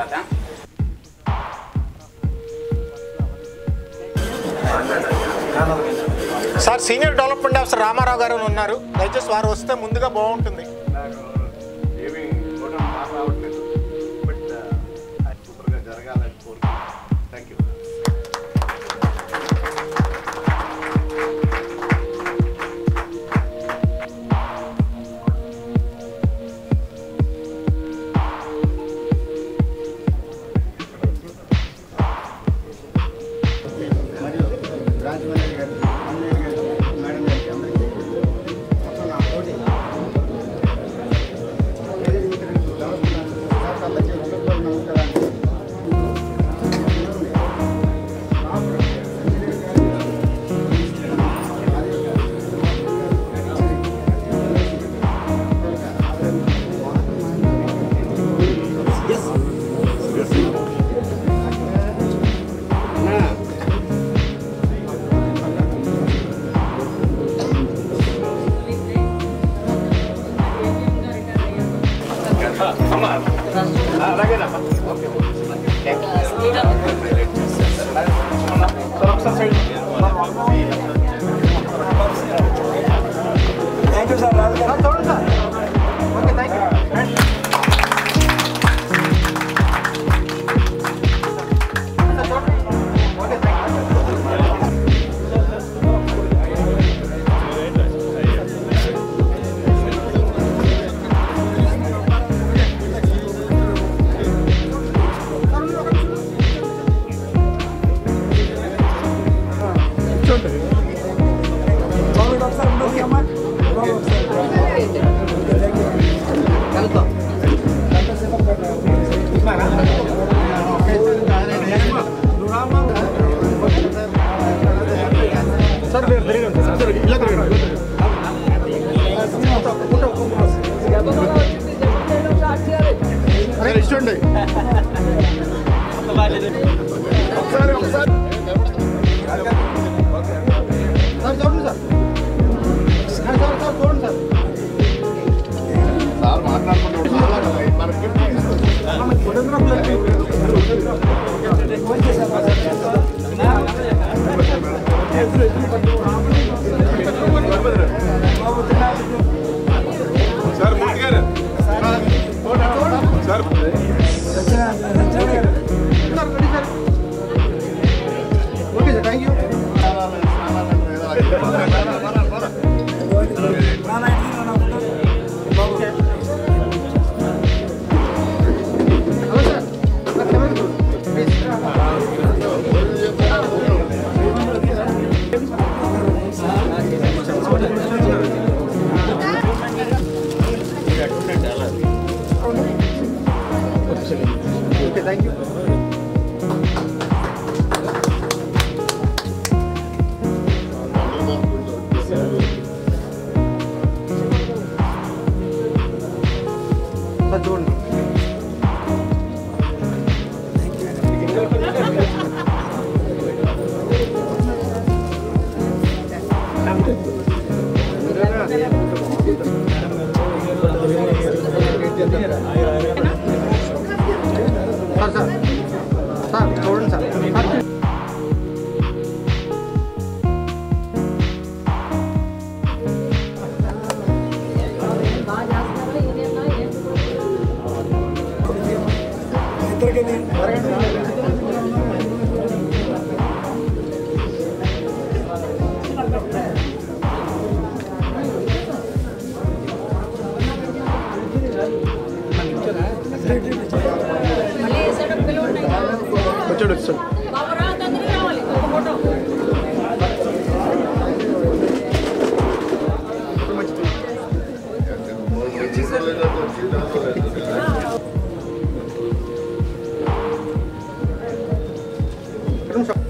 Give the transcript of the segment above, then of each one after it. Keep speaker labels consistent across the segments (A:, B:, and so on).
A: తర్వాత
B: sir senior development officer Ramarao గారు ఉన్నారు. దయచేసి వారు వస్తే ముందుగా బాగుంటుంది.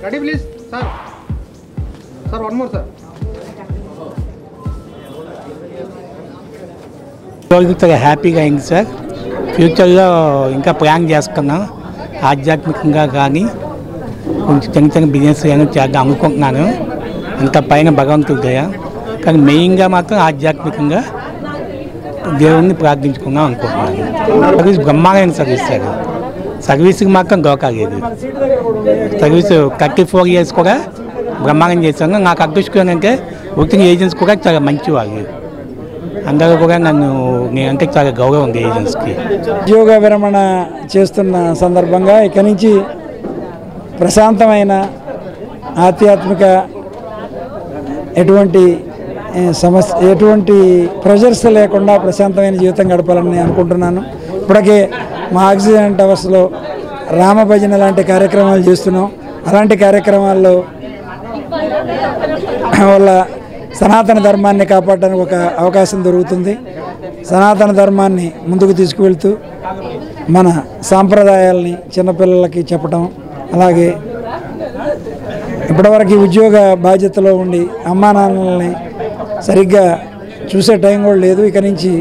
C: Ready, please, sir. Sir, one more, sir.
D: రోజుగా హ్యాపీగా అయింది సార్. ఫ్యూచర్లో ఇంకా ప్లాన్ చేస్తున్నాం. ఆధ్యాత్మికంగా కానీ కొంచెం చిన్న చిన్న బిజినెస్ కానీ చేద్దాం అనుకుంటున్నాను. అంత పైన భగవంతుడి దయ. కానీ మెయిన్గా మాత్రం ఆధ్యాత్మికంగా దేవుణ్ణి ప్రార్థించుకుందాం అనుకుంటున్నాను. సర్వీస్ బ్రహ్మాండమైన సర్వీస్ సార్. సర్వీస్కి మాత్రం దోకాలేదు. సర్వీస్ 34 years కూడా బ్రహ్మాండం చేశాను. నాకు అదృష్టం అంటే వచ్చిన ఏజెంట్స్ కూడా చాలా మంచివాళ్ళు. అందరూ కూడా నేనంటే చాలా గౌరవం ఉంది ఏజెంట్స్కి.
A: ఉద్యోగ విరమణ చేస్తున్న సందర్భంగా ఇక నుంచి ప్రశాంతమైన ఆధ్యాత్మిక ఎటువంటి ప్రెజర్స్ లేకుండా ప్రశాంతమైన జీవితం గడపాలని అనుకుంటున్నాను. ఇప్పటికే మా ఆక్సిజన్ టవర్స్లో రామభజన లాంటి కార్యక్రమాలు చేస్తున్నాం. అలాంటి కార్యక్రమాల్లో వల్ల సనాతన ధర్మాన్ని కాపాడడానికి ఒక అవకాశం దొరుకుతుంది. సనాతన ధర్మాన్ని ముందుకు తీసుకువెళ్తూ మన సాంప్రదాయాల్ని చిన్నపిల్లలకి చెప్పడం, అలాగే ఇప్పటివరకు ఉద్యోగ బాధ్యతలో ఉండి అమ్మా నాన్నల్ని సరిగ్గా చూసే టైం కూడా లేదు. ఇక నుంచి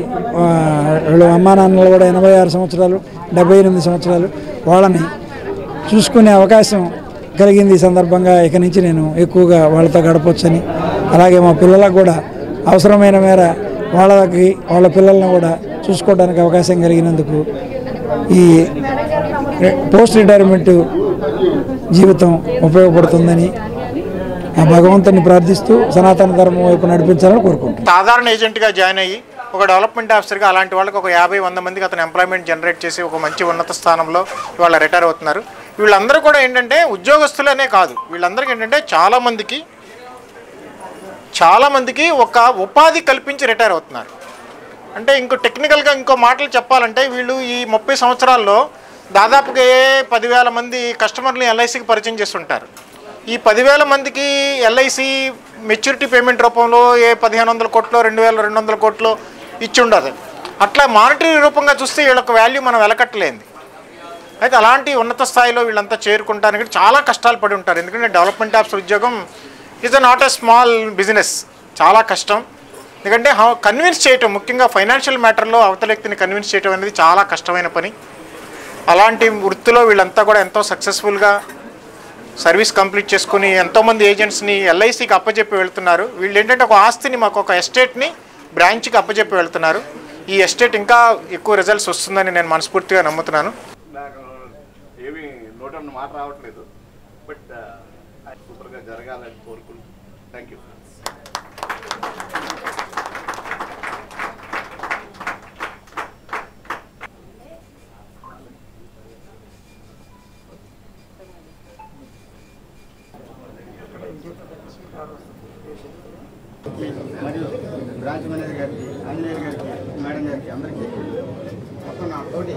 A: అమ్మా నాన్నలు కూడా 86 సంవత్సరాలు 78 సంవత్సరాలు వాళ్ళని చూసుకునే అవకాశం కలిగింది. ఈ సందర్భంగా ఇక నుంచి నేను ఎక్కువగా వాళ్ళతో గడపవచ్చని, అలాగే మా పిల్లలకు కూడా అవసరమైన మేర వాళ్ళ పిల్లలను కూడా చూసుకోవడానికి అవకాశం కలిగినందుకు ఈ పోస్ట్ రిటైర్మెంట్ జీవితం ఉపయోగపడుతుందని ఆ భగవంతుని ప్రార్థిస్తూ సనాతన ధర్మం వైపు నడిపించాలని కోరుకుంటున్నాను.
B: సాధారణ ఏజెంట్గా జాయిన్ అయ్యి ఒక డెవలప్మెంట్ ఆఫీసర్గా అలాంటి వాళ్ళకి ఒక 50-100 మందికి అతను ఎంప్లాయ్మెంట్ జనరేట్ చేసి ఒక మంచి ఉన్నత స్థానంలో ఇవాళ రిటైర్ అవుతున్నారు. వీళ్ళందరూ కూడా ఏంటంటే ఉద్యోగస్తులనే కాదు, వీళ్ళందరికీ ఏంటంటే చాలామందికి ఒక ఉపాధి కల్పించి రిటైర్ అవుతున్నారు. అంటే టెక్నికల్గా ఇంకో మాటలు చెప్పాలంటే వీళ్ళు ఈ 30 సంవత్సరాల్లో దాదాపుగా 10,000 మంది కస్టమర్ని ఎల్ఐసికి పరిచయం చేస్తుంటారు. ఈ 10,000 మందికి ఎల్ఐసి మెచ్యూరిటీ పేమెంట్ రూపంలో 1,500 కోట్లు 2,200 కోట్లు ఇచ్చి ఉండదు. అట్లా మానిటరీ రూపంగా చూస్తే వీళ్ళకి వాల్యూ మనం వెలకట్టలేదు. అయితే అలాంటి ఉన్నత స్థాయిలో వీళ్ళంతా చేరుకుంటానికి చాలా కష్టాలు పడి ఉంటారు. ఎందుకంటే డెవలప్మెంట్ ఆఫీసర్ ఉద్యోగం is not a small business, చాలా కష్టం. ఎందుకంటే కన్విన్స్ చేయటం, ముఖ్యంగా ఫైనాన్షియల్ మ్యాటర్లో అవతల వ్యక్తిని కన్విన్స్ చేయటం అనేది చాలా కష్టమైన పని. అలాంటి వృత్తిలో వీళ్ళంతా కూడా ఎంతో సక్సెస్ఫుల్గా సర్వీస్ కంప్లీట్ చేసుకుని ఎంతోమంది ఏజెంట్స్ని ఎల్ఐసికి అప్పచెప్పి వెళ్తున్నారు. వీళ్ళు ఏంటంటే ఒక ఆస్తిని, మాకు ఒక ఎస్టేట్ని బ్రాంచ్కి అప్పచెప్పి వెళ్తున్నారు. ఈ ఎస్టేట్ ఇంకా ఎక్కువ రిజల్ట్స్ వస్తుందని నేను మనస్ఫూర్తిగా నమ్ముతున్నాను.
E: ఏమీ నోట మాట రావట్లేదు, బట్ సూపర్గా జరగాలని కోరుకుంటున్నాను. Thank you.
F: మరియు బ్రాంచ్ మేనేజర్ గారికి, ఆంజనేయులు గారికి, మేడం గారికి, అందరికీ మొత్తం నా తోటి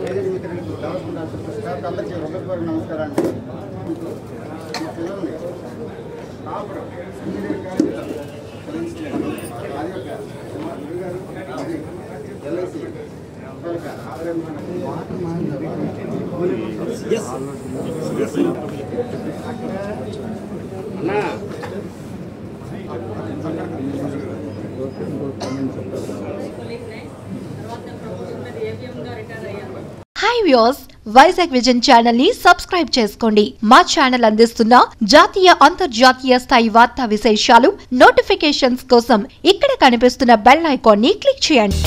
F: ఏజెంట్ మిత్రులకు డెవలప్మెంట్ స్టాఫ్ అందరికీ హృదయపూర్వక నమస్కారాన్ని. మా పిల్లల్ని కాపుడు ఇంజనీరింగ్ కాలేజీలో చదివించలేదు. అది ఒక గురుగారు, అది LIC
G: hi viewers, Vizag vision channel ని సబ్స్క్రైబ్ చేసుకోండి. మా ఛానల్ అందిస్తున్న జాతీయ అంతర్జాతీయ స్థాయి వార్తా విశేషాలు నోటిఫికేషన్స్ కోసం ఇక్కడ కనిపిస్తున్న బెల్ ఐకాన్ ని క్లిక్ చేయండి.